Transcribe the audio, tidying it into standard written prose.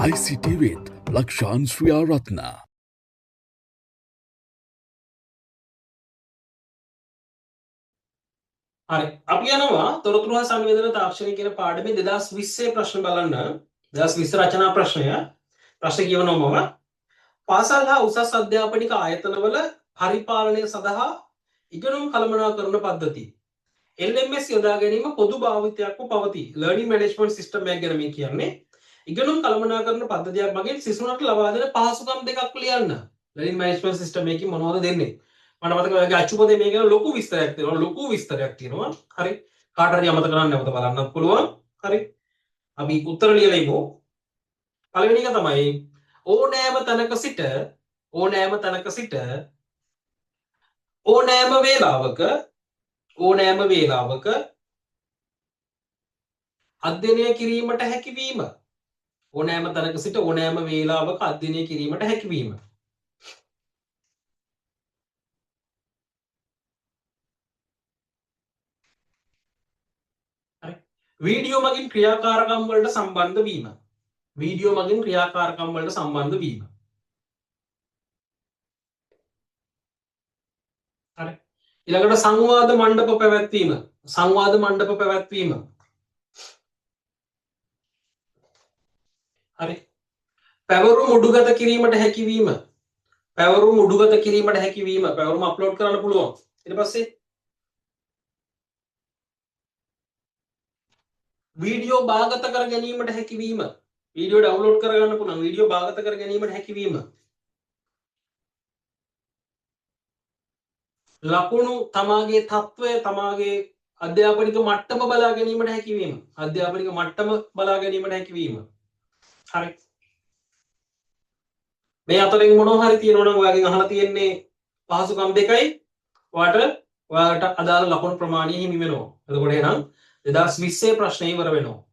ICT with Lakshan Sriyaratna. හරි අපි යනවා තොරතුරු හා සංවේදන තාක්ෂණය කියන පාඩමේ 2020 ප්‍රශ්න බලන්න 2020 රචනා ප්‍රශ්නය ප්‍රශ්න කියවනවා මම පාසල් හා උසස් අධ්‍යාපනික ආයතනවල පරිපාලනය සඳහා ඉගෙනුම් කළමනාකරන පද්ධති LMS යොදා ගැනීම පොදු භාවිතයක්ව පවතී ලර්නින් මැනේජ්මන්ට් සිස්ටම් එකක් ගැන මේ කියන්නේ ඉගෙනුම් කළමනාකරන පද්ධතියක් මගින් සිසුන්ට ලබා දෙන පහසුකම් දෙකක් ලියන්න ලර්නින් මැනේජ්මන්ට් සිස්ටම් එකකින් මොනවද දෙන්නේ මට මතක ඔයගේ අච්චුපතේ මේක ලොකු විස්තරයක් තියෙනවා හරි කාට හරි අමතක කරන්න නැවත බලන්නත් පුළුවන් හරි අපි උත්තර ලියලා ඉමු පළවෙනි එක තමයි ඕනෑම තැනක සිට ඕනෑම වේලාවක අධ්‍යයනය කිරීමට හැකිවීම ඕනෑම තැනක සිට ඕනෑම වේලාවක අධ්‍යයනය කිරීමට හැකිවීම වීඩියෝ මගින් ක්‍රියාකාරකම් වලට සම්බන්ධ වීම හරි ඊළඟට සංවාද මණ්ඩප පැවැත්වීම හරි පැවරුම් උඩුගත කිරීමට හැකිවීම පැවරුම් අප්ලෝඩ් කරන්න පුළුවන් ඊට පස්සේ වීඩියෝ භාගත කර ගැනීමට හැකිවීම වීඩියෝ ඩවුන්ලෝඩ් කරගන්න පුළුවන් වීඩියෝ භාගත කර ගැනීමට හැකිවීම ලකුණු තමාගේ තත්වය තමාගේ අධ්‍යාපනික මට්ටම බලා ගැනීමට හැකිවීම හරි මේ අතරින් මොනවා හරි තියෙනවා නම් ඔයාගෙන් අහලා තියෙන්නේ පහසුකම් දෙකයි ඔයාට අදාළ ලකුණු ප්‍රමාණය හිමි වෙනවා එතකොට එහෙනම් 2020 ප්‍රශ්නේ ඉවර වෙනවා